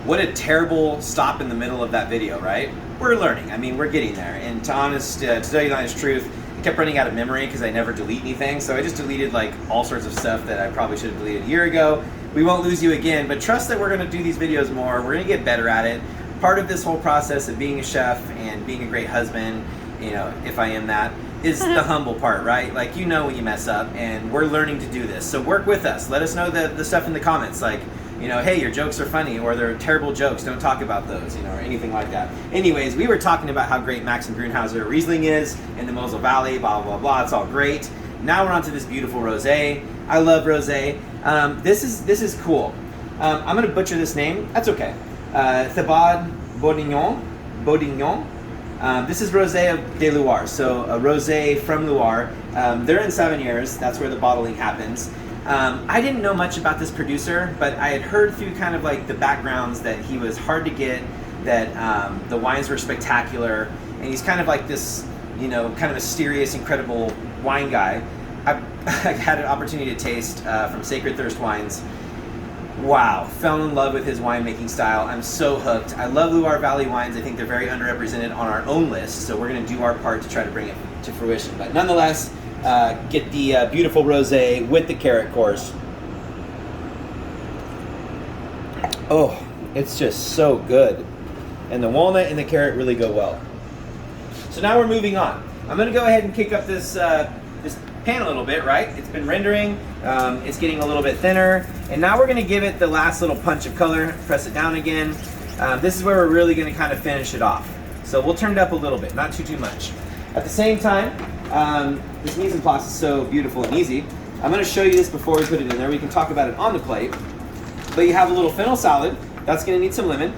What a terrible stop in the middle of that video, right? We're learning. I mean, we're getting there. And to tell you the honest truth, I kept running out of memory because I never delete anything. So I just deleted like all sorts of stuff that I probably should have deleted a year ago. We won't lose you again, but trust that we're going to do these videos more. We're going to get better at it. Part of this whole process of being a chef and being a great husband, you know, if I am that, is the humble part, right? Like, you know when you mess up, and we're learning to do this. So work with us. Let us know the stuff in the comments, like, you know, hey, your jokes are funny, or they're terrible jokes, don't talk about those, you know, or anything like that. Anyways, we were talking about how great Max and Grünhauser Riesling is in the Mosel Valley, blah, blah, blah, it's all great. Now we're on to this beautiful rosé. I love rosé. This is cool. I'm gonna butcher this name, that's okay. Thibaude Bourguignon. This is rosé of de Loire, so a rosé from Loire. They're in Saviniers, that's where the bottling happens. I didn't know much about this producer, but I had heard through kind of like the backgrounds that he was hard to get, that the wines were spectacular, and he's kind of like this, you know, kind of mysterious, incredible wine guy. I had an opportunity to taste from Sacred Thirst Wines. Wow, fell in love with his winemaking style. I'm so hooked. I love Loire Valley wines. I think they're very underrepresented on our own list, so we're going to do our part to try to bring it to fruition. But nonetheless, get the beautiful rosé with the carrot course. Oh, it's just so good. And the walnut and the carrot really go well. So now we're moving on. I'm going to go ahead and kick up this pan a little bit, right? It's been rendering, it's getting a little bit thinner, and now we're going to give it the last little punch of color, press it down again. This is where we're really going to kind of finish it off. So we'll turn it up a little bit, not too much. At the same time, this mise en place is so beautiful and easy. I'm going to show you this before we put it in there. We can talk about it on the plate. But you have a little fennel salad. That's going to need some lemon.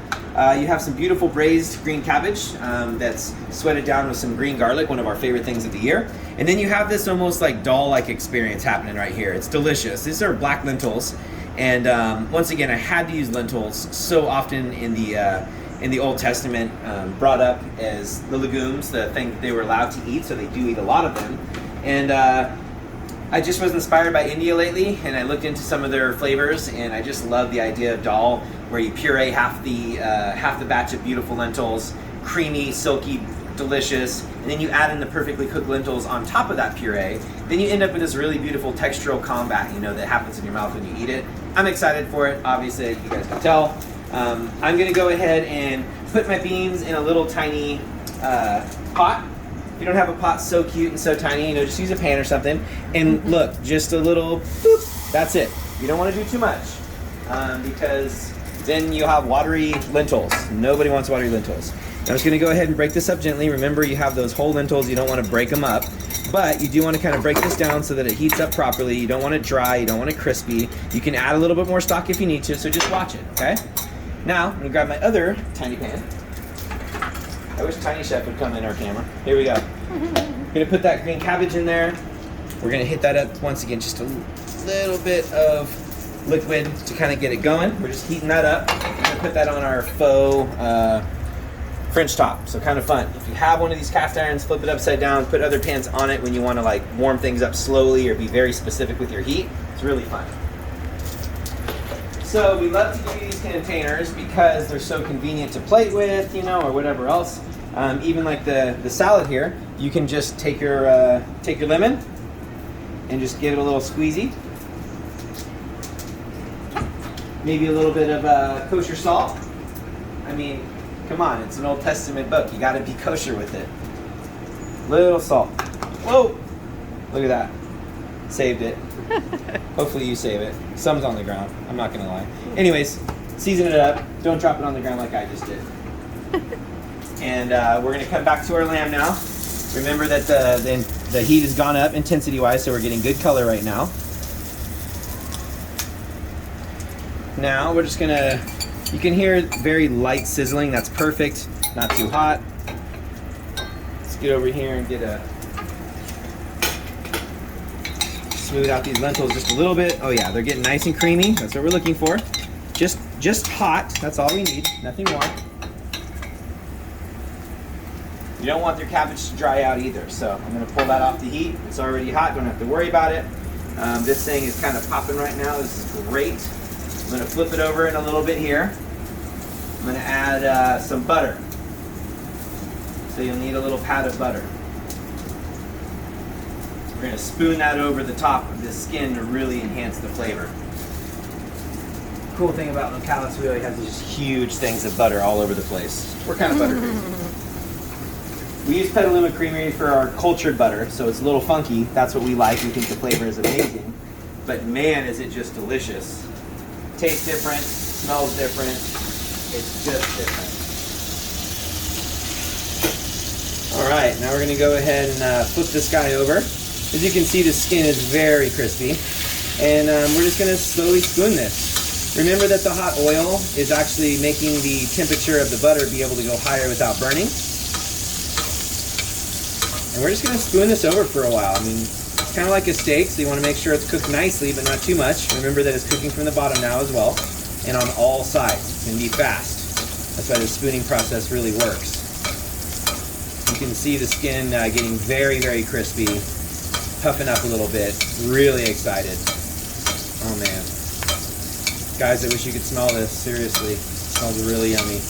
You have some beautiful braised green cabbage that's sweated down with some green garlic, one of our favorite things of the year. And then you have this almost like doll-like experience happening right here. It's delicious. These are black lentils. And once again, I had to use lentils so often in the Old Testament, brought up as the legumes, the thing that they were allowed to eat, so they do eat a lot of them. And I just was inspired by India lately, and I looked into some of their flavors, and I just love the idea of dal, where you puree half the batch of beautiful lentils, creamy, silky, delicious, and then you add in the perfectly cooked lentils on top of that puree. Then you end up with this really beautiful textural combat, you know, that happens in your mouth when you eat it. I'm excited for it, obviously, you guys can tell. I'm gonna go ahead and put my beans in a little tiny pot. If you don't have a pot so cute and so tiny, you know, just use a pan or something. And look, just a little, boop, that's it. You don't want to do too much because then you have watery lentils. Nobody wants watery lentils. I'm just gonna go ahead and break this up gently. Remember, you have those whole lentils, you don't want to break them up. But you do want to kind of break this down so that it heats up properly. You don't want it dry, you don't want it crispy. You can add a little bit more stock if you need to, so just watch it, okay? Now, I'm gonna grab my other tiny pan. I wish Tiny Chef would come in our camera. Here we go. I'm gonna put that green cabbage in there. We're gonna hit that up once again, just a little bit of liquid to kind of get it going. We're just heating that up. We're gonna put that on our faux French top, so kind of fun. If you have one of these cast irons, flip it upside down, put other pans on it when you want to like warm things up slowly or be very specific with your heat. It's really fun. So we love to give you these containers because they're so convenient to plate with, you know, or whatever else. Even like the salad here, you can just take your lemon and just give it a little squeezy. Maybe a little bit of kosher salt. I mean, come on, it's an Old Testament book. You gotta be kosher with it. Little salt. Whoa! Look at that. Saved it. Hopefully you save it. Some's on the ground. I'm not gonna lie. Anyways, season it up. Don't drop it on the ground like I just did. And we're gonna come back to our lamb now. Remember that the heat has gone up intensity-wise, so we're getting good color right now. Now we're just gonna, you can hear very light sizzling. That's perfect. Not too hot. Let's get over here and get a smooth out these lentils just a little bit. Oh yeah, they're getting nice and creamy. That's what we're looking for. Just hot. That's all we need. Nothing more. You don't want your cabbage to dry out either. So I'm going to pull that off the heat. It's already hot. Don't have to worry about it. This thing is kind of popping right now. This is great. I'm going to flip it over in a little bit here. I'm going to add some butter. So you'll need a little pat of butter. We're going to spoon that over the top of the skin to really enhance the flavor. Cool thing about Locales, we always have these huge things of butter all over the place. What kind of butter do you use? We use Petaluma Creamery for our cultured butter, so it's a little funky. That's what we like. We think the flavor is amazing. But man, is it just delicious. Tastes different, smells different. It's just different. All right, now we're gonna go ahead and flip this guy over. As you can see, the skin is very crispy. And we're just gonna slowly spoon this. Remember that the hot oil is actually making the temperature of the butter be able to go higher without burning. And we're just going to spoon this over for a while. I mean, it's kind of like a steak, so you want to make sure it's cooked nicely, but not too much. Remember that it's cooking from the bottom now as well, and on all sides. It's going to be fast. That's why the spooning process really works. You can see the skin getting very, very crispy, puffing up a little bit. Really excited. Oh man. Guys, I wish you could smell this. Seriously, it smells really yummy.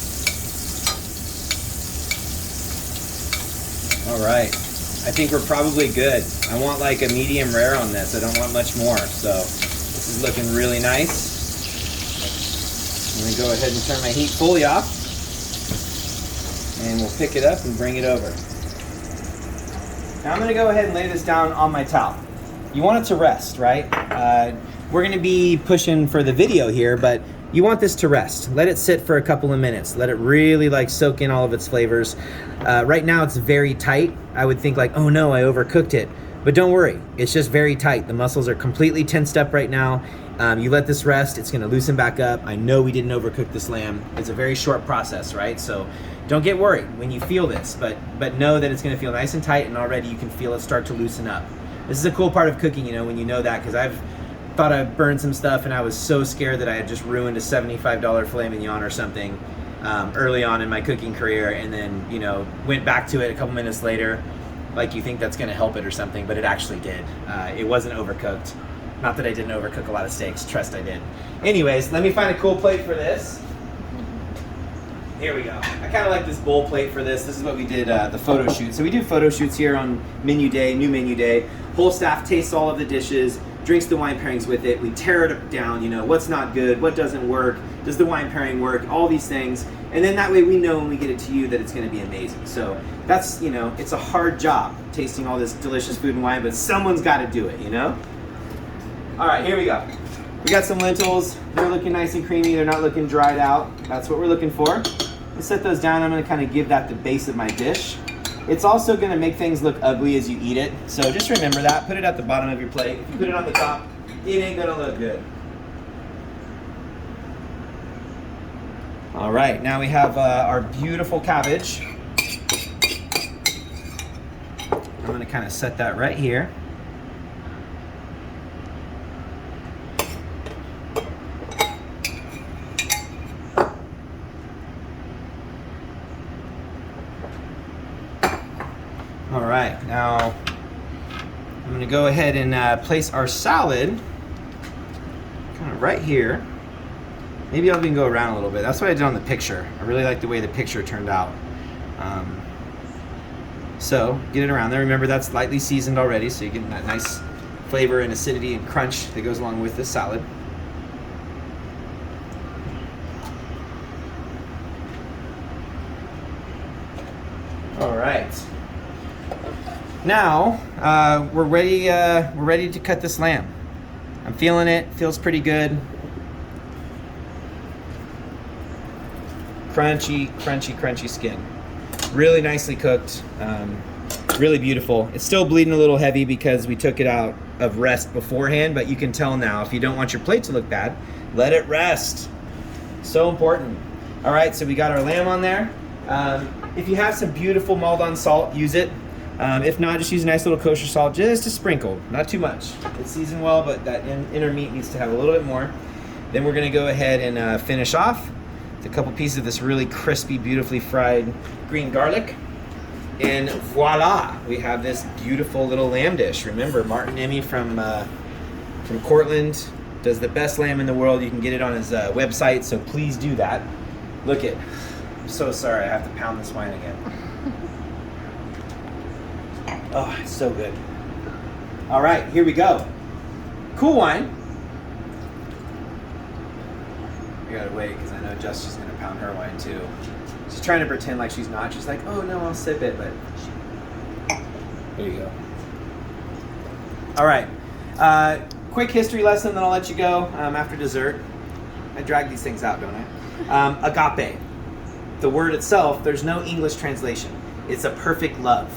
All right, I think we're probably good. I want like a medium rare on this. I don't want much more. So this is looking really nice. I'm gonna go ahead and turn my heat fully off, and we'll pick it up and bring it over. Now I'm gonna go ahead and lay this down on my towel. You want it to rest, right? We're gonna be pushing for the video here, but you want this to rest. Let it sit for a couple of minutes. Let it really like soak in all of its flavors. Right now it's very tight. I would think like, oh no, I overcooked it. But don't worry, it's just very tight. The muscles are completely tensed up right now. You let this rest, it's gonna loosen back up. I know we didn't overcook this lamb. It's a very short process, right? So don't get worried when you feel this, but know that it's gonna feel nice and tight, and already you can feel it start to loosen up. This is a cool part of cooking, you know, when you know that, because I've thought I burned some stuff and I was so scared that I had just ruined a $75 filet mignon or something early on in my cooking career, and then, you know, went back to it a couple minutes later like you think that's going to help it or something, but it actually did. It wasn't overcooked. Not that I didn't overcook a lot of steaks, trust I did. Anyways, let me find a cool plate for this. Here we go. I kind of like this bowl plate for this. This is what we did the photo shoot. So we do photo shoots here on menu day, new menu day. Whole staff tastes all of the dishes, drinks the wine pairings with it. We tear it down, you know, what's not good, what doesn't work, does the wine pairing work, all these things. And then that way we know when we get it to you that it's going to be amazing. So that's, you know, it's a hard job tasting all this delicious food and wine, but someone's got to do it, you know? All right, here we go. We got some lentils. They're looking nice and creamy. They're not looking dried out. That's what we're looking for. Let's set those down. I'm going to kind of give that the base of my dish. It's also going to make things look ugly as you eat it. So just remember that. Put it at the bottom of your plate. If you put it on the top, it ain't going to look good. All right, now we have our beautiful cabbage. I'm going to kind of set that right here. All right, now I'm going to go ahead and place our salad kind of right here. Maybe I'll even go around a little bit. That's what I did on the picture. I really like the way the picture turned out. So get it around there. Remember, that's lightly seasoned already, so you get that nice flavor and acidity and crunch that goes along with the salad. All right. Now we're ready to cut this lamb. I'm feeling it. Feels pretty good. Crunchy, crunchy, crunchy skin. Really nicely cooked. Really beautiful. It's still bleeding a little heavy because we took it out of rest beforehand, but you can tell now if you don't want your plate to look bad, let it rest. So important. All right, so we got our lamb on there. If you have some beautiful Maldon salt, use it. If not, just use a nice little kosher salt, just a sprinkle, not too much. It's seasoned well, but that inner meat needs to have a little bit more. Then we're gonna go ahead and finish off with a couple pieces of this really crispy, beautifully fried green garlic. And voila, we have this beautiful little lamb dish. Remember, Martin Emmy from Cortland does the best lamb in the world. You can get it on his website, so please do that. Look it. I'm so sorry. I have to pound this wine again. Oh, it's so good. All right, here we go. Cool wine. I gotta wait because I know Jessica's gonna pound her wine too. She's trying to pretend like she's not. She's like, oh no, I'll sip it, but there you go. All right. Quick history lesson, then I'll let you go after dessert. I drag these things out, don't I? Agape. The word itself, there's no English translation. It's a perfect love.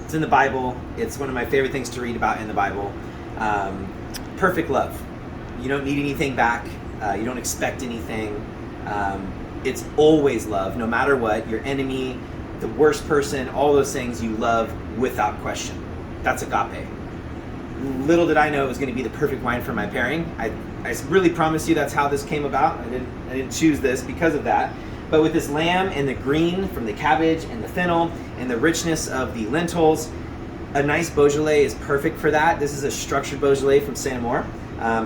It's in the Bible. It's one of my favorite things to read about in the Bible. Perfect love. You don't need anything back. You don't expect anything. It's always love, no matter what. Your enemy, the worst person, all those things you love without question. That's agape. Little did I know it was going to be the perfect wine for my pairing. I really promise you that's how this came about. I didn't choose this because of that. But with this lamb and the green from the cabbage and the fennel and the richness of the lentils, a nice Beaujolais is perfect for that. This is a structured Beaujolais from Saint Amour.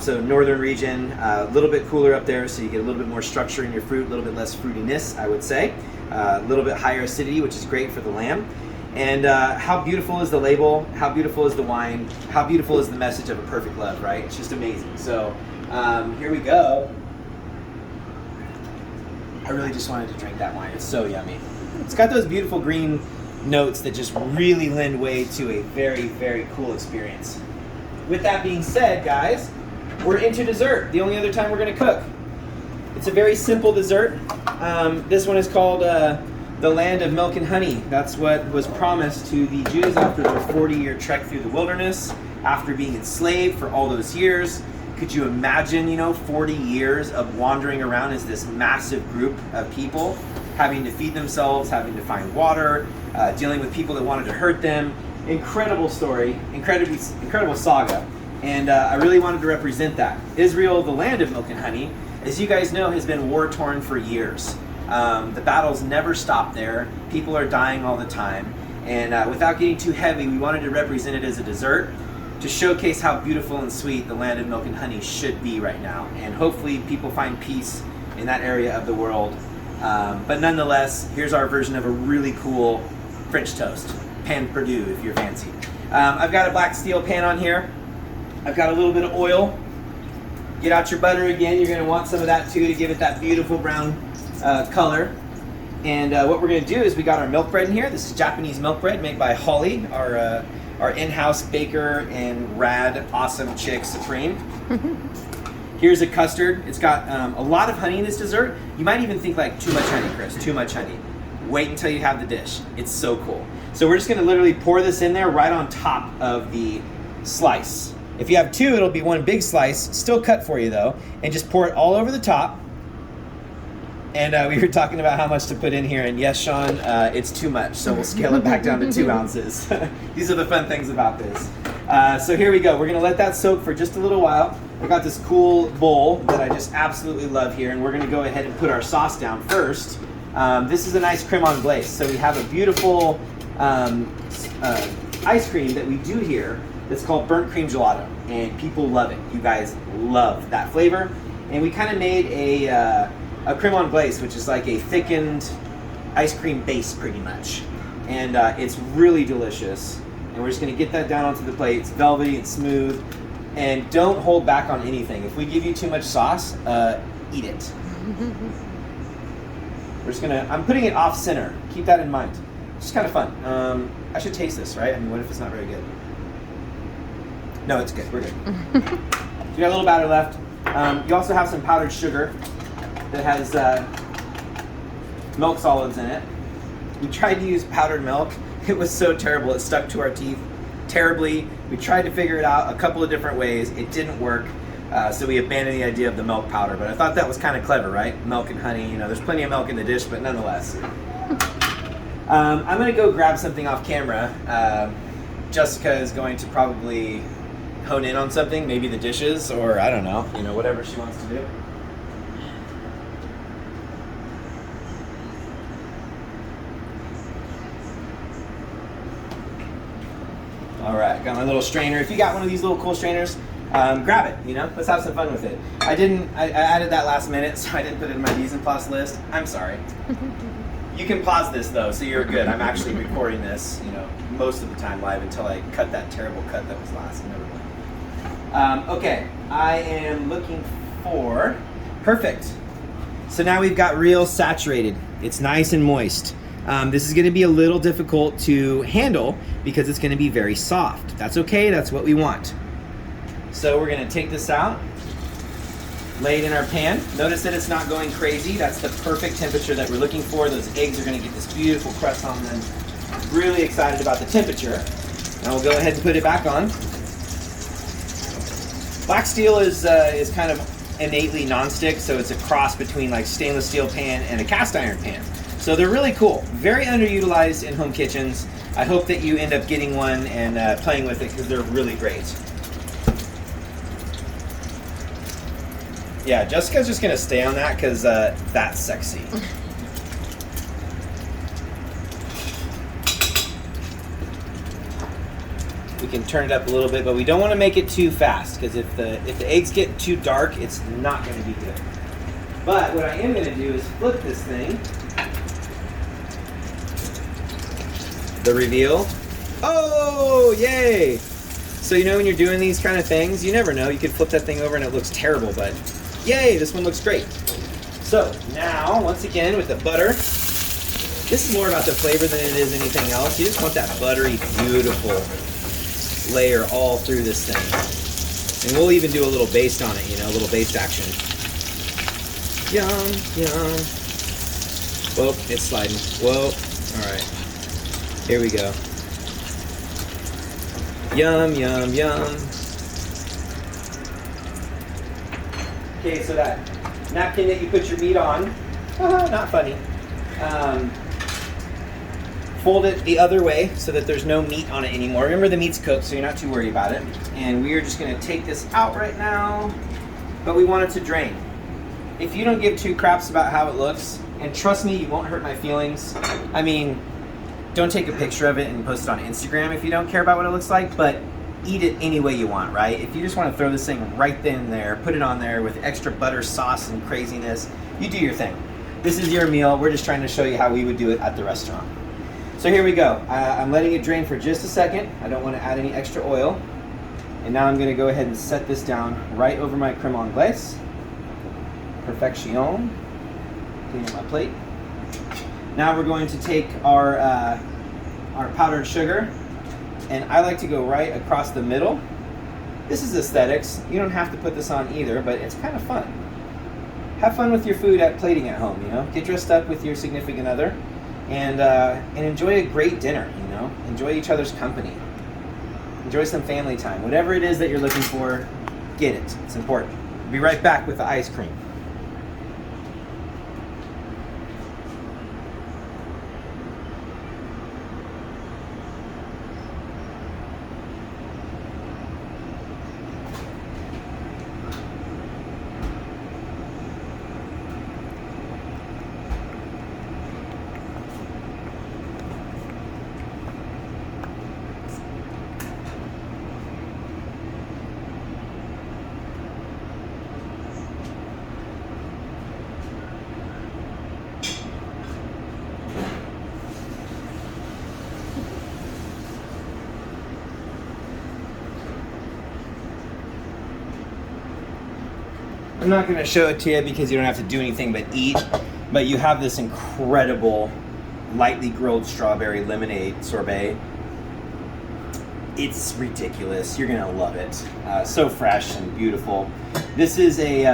So northern region, a little bit cooler up there, so you get a little bit more structure in your fruit, a little bit less fruitiness, I would say. A little bit higher acidity, which is great for the lamb. And how beautiful is the label? How beautiful is the wine? How beautiful is the message of a perfect love, right? It's just amazing. So here we go. I really just wanted to drink that wine. It's so yummy. It's got those beautiful green notes that just really lend way to a very, very cool experience. With that being said, guys, we're into dessert. The only other time we're going to cook. It's a very simple dessert. This one is called the land of milk and honey. That's what was promised to the Jews after their 40-year trek through the wilderness, after being enslaved for all those years. Could you imagine, 40 years of wandering around as this massive group of people, having to feed themselves, having to find water, dealing with people that wanted to hurt them. Incredible story, incredible saga. And I really wanted to represent that. Israel, the land of milk and honey, as you guys know, has been war-torn for years. The battles never stop there. People are dying all the time. And without getting too heavy, we wanted to represent it as a dessert to showcase how beautiful and sweet the land of milk and honey should be right now. And hopefully people find peace in that area of the world. But nonetheless, here's our version of a really cool French toast. Pan Perdue, if you're fancy. I've got a black steel pan on here. I've got a little bit of oil. Get out your butter again. You're going to want some of that too to give it that beautiful brown color. And what we're going to do is we got our milk bread in here. This is Japanese milk bread made by Holly, our in-house baker and rad, awesome chick supreme. Here's a custard. It's got a lot of honey in this dessert. You might even think like too much honey, Chris, too much honey. Wait until you have the dish. It's so cool. So we're just going to literally pour this in there right on top of the slice. If you have two, it'll be one big slice, still cut for you though, and just pour it all over the top. And we were talking about how much to put in here, and yes, Sean, it's too much, so we'll scale it back down to 2 ounces. These are the fun things about this. So here we go. We're going to let that soak for just a little while. I got this cool bowl that I just absolutely love here, and we're going to go ahead and put our sauce down first. This is a nice creme anglaise, so we have a beautiful ice cream that we do here that's called burnt cream gelato, and people love it. You guys love that flavor. And we kind of made a creme anglaise, which is like a thickened ice cream base pretty much. And it's really delicious. And we're just gonna get that down onto the plate. It's velvety and smooth. And don't hold back on anything. If we give you too much sauce, eat it. I'm putting it off center. Keep that in mind. It's just kind of fun. I should taste this, right? I mean, what if it's not very good? No, it's good. We're good. So you got a little batter left. You also have some powdered sugar that has milk solids in it. We tried to use powdered milk. It was so terrible. It stuck to our teeth terribly. We tried to figure it out a couple of different ways. It didn't work. So we abandoned the idea of the milk powder. But I thought that was kind of clever, right? Milk and honey. There's plenty of milk in the dish, but nonetheless. I'm going to go grab something off camera. Jessica is going to probably hone in on something, maybe the dishes, or I don't know, whatever she wants to do. All right, got my little strainer. If you got one of these little cool strainers, grab it, you know? Let's have some fun with it. I added that last minute, so I didn't put it in my mise en place list. I'm sorry. You can pause this though, so you're good. I'm actually recording this, you know, most of the time live until I cut that terrible cut that was last. Never mind. Okay, I am looking for, perfect. So now we've got real saturated. It's nice and moist. This is gonna be a little difficult to handle because it's gonna be very soft. That's okay, that's what we want. So we're gonna take this out, lay it in our pan. Notice that it's not going crazy. That's the perfect temperature that we're looking for. Those eggs are gonna get this beautiful crust on them. Really excited about the temperature. Now we'll go ahead and put it back on. Black steel is kind of innately nonstick, so it's a cross between like stainless steel pan and a cast iron pan. So they're really cool. Very underutilized in home kitchens. I hope that you end up getting one and playing with it because they're really great. Yeah, Jessica's just gonna stay on that because that's sexy. We can turn it up a little bit, but we don't want to make it too fast because if the eggs get too dark, it's not going to be good. But what I am going to do is flip this thing. The reveal. Oh, yay! So you know when you're doing these kind of things, you never know. You could flip that thing over and it looks terrible, but yay, this one looks great. So now, once again, with the butter, this is more about the flavor than it is anything else. You just want that buttery, beautiful layer all through this thing. And we'll even do a little baste on it, you know, a little baste action. Yum, yum. Whoa, it's sliding. Whoa, all right. Here we go. Yum, yum, yum. Okay, so that napkin that you put your meat on, not funny. Fold it the other way so that there's no meat on it anymore. Remember, the meat's cooked, so you're not too worried about it. And we are just gonna take this out right now, but we want it to drain. If you don't give two craps about how it looks, and trust me, you won't hurt my feelings. I mean, don't take a picture of it and post it on Instagram if you don't care about what it looks like, but eat it any way you want, right? If you just wanna throw this thing right then and there, put it on there with extra butter, sauce, and craziness, you do your thing. This is your meal. We're just trying to show you how we would do it at the restaurant. So here we go. I'm letting it drain for just a second. I don't want to add any extra oil. And now I'm going to go ahead and set this down right over my creme anglaise. Perfection. Clean up my plate. Now we're going to take our powdered sugar, and I like to go right across the middle. This is aesthetics. You don't have to put this on either, but it's kind of fun. Have fun with your food at plating at home, you know? Get dressed up with your significant other. And enjoy a great dinner, you know? Enjoy each other's company. Enjoy some family time. Whatever it is that you're looking for, get it. It's important. Be right back with the ice cream. I'm not going to show it to you because you don't have to do anything but eat, but you have this incredible lightly grilled strawberry lemonade sorbet. It's ridiculous. You're going to love it. So fresh and beautiful. This is a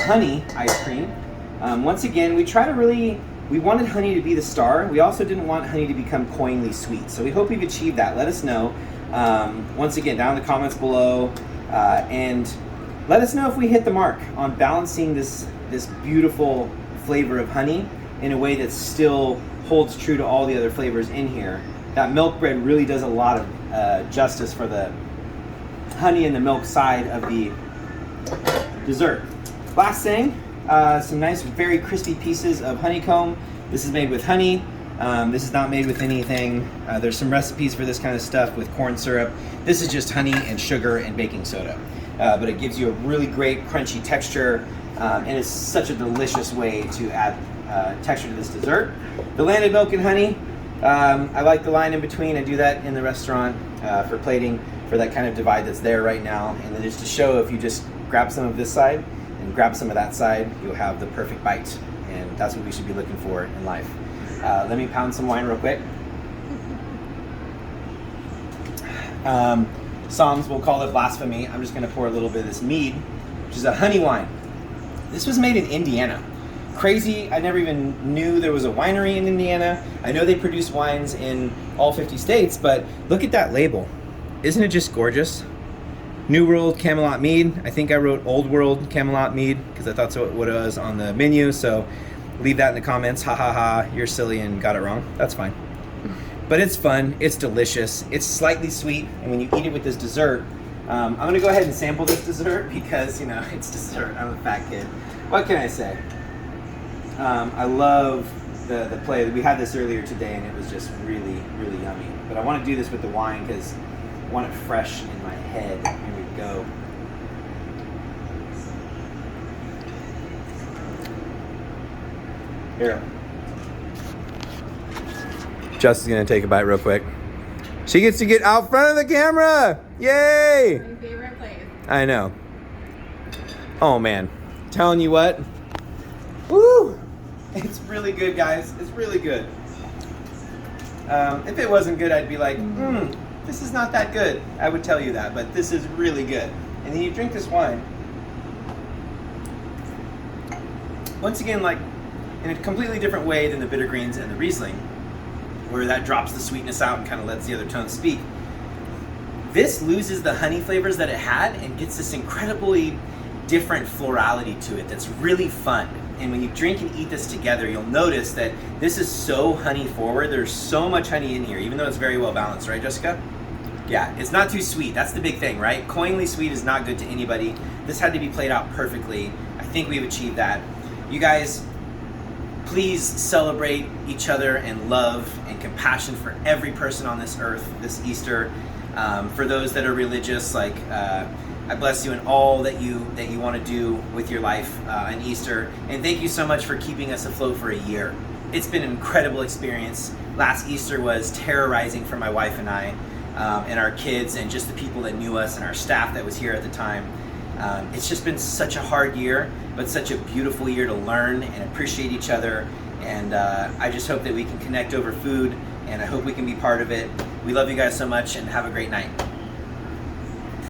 honey ice cream. Once again, we wanted honey to be the star. We also didn't want honey to become cloyingly sweet. So we hope we've achieved that. Let us know. Once again, down in the comments below. And let us know if we hit the mark on balancing this beautiful flavor of honey in a way that still holds true to all the other flavors in here. That milk bread really does a lot of justice for the honey and the milk side of the dessert. Last thing, some nice, very crispy pieces of honeycomb. This is made with honey. This is not made with anything. There's some recipes for this kind of stuff with corn syrup. This is just honey and sugar and baking soda. but it gives you a really great crunchy texture, and it's such a delicious way to add texture to this dessert. The landed milk and honey, I like the line in between. I do that in the restaurant for plating, for that kind of divide that's there right now. And then just to show, if you just grab some of this side and grab some of that side, you'll have the perfect bite. And that's what we should be looking for in life. Let me pound some wine real quick. Psalms will call it blasphemy. I'm just going to pour a little bit of this mead, which is a honey wine. This was made in Indiana. Crazy, I never even knew there was a winery in Indiana. I know they produce wines in all 50 states, but look at that label. Isn't it just gorgeous? New World Camelot Mead. I think I wrote Old World Camelot Mead because I thought so what it was on the menu, so leave that in the comments. Ha ha ha, you're silly and got it wrong. That's fine. But it's fun, it's delicious, it's slightly sweet, and when you eat it with this dessert, I'm gonna go ahead and sample this dessert because, you know, it's dessert. I'm a fat kid. What can I say? I love the play. We had this earlier today and it was just really, really yummy. But I want to do this with the wine because I want it fresh in my head. Here we go. Here. Jess is going to take a bite real quick. She gets to get out front of the camera. Yay! My favorite place. I know. Oh man. Telling you what. Woo! It's really good, guys. It's really good. If it wasn't good, I'd be like, this is not that good. I would tell you that, but this is really good. And then you drink this wine. Once again, like in a completely different way than the bitter greens and the Riesling, where that drops the sweetness out and kind of lets the other tones speak. This loses the honey flavors that it had and gets this incredibly different florality to it that's really fun. And when you drink and eat this together, you'll notice that this is so honey forward. There's so much honey in here, even though it's very well balanced, right, Jessica? Yeah, it's not too sweet. That's the big thing, right? Cloyingly sweet is not good to anybody. This had to be played out perfectly. I think we've achieved that. You guys, please celebrate each other and love and compassion for every person on this earth this Easter. For those that are religious, like I bless you in all that you want to do with your life on Easter. And thank you so much for keeping us afloat for a year. It's been an incredible experience. Last Easter was terrorizing for my wife and I, and our kids, and just the people that knew us and our staff that was here at the time. It's just been such a hard year, but such a beautiful year to learn and appreciate each other. And I just hope that we can connect over food, and I hope we can be part of it. We love you guys so much, and have a great night.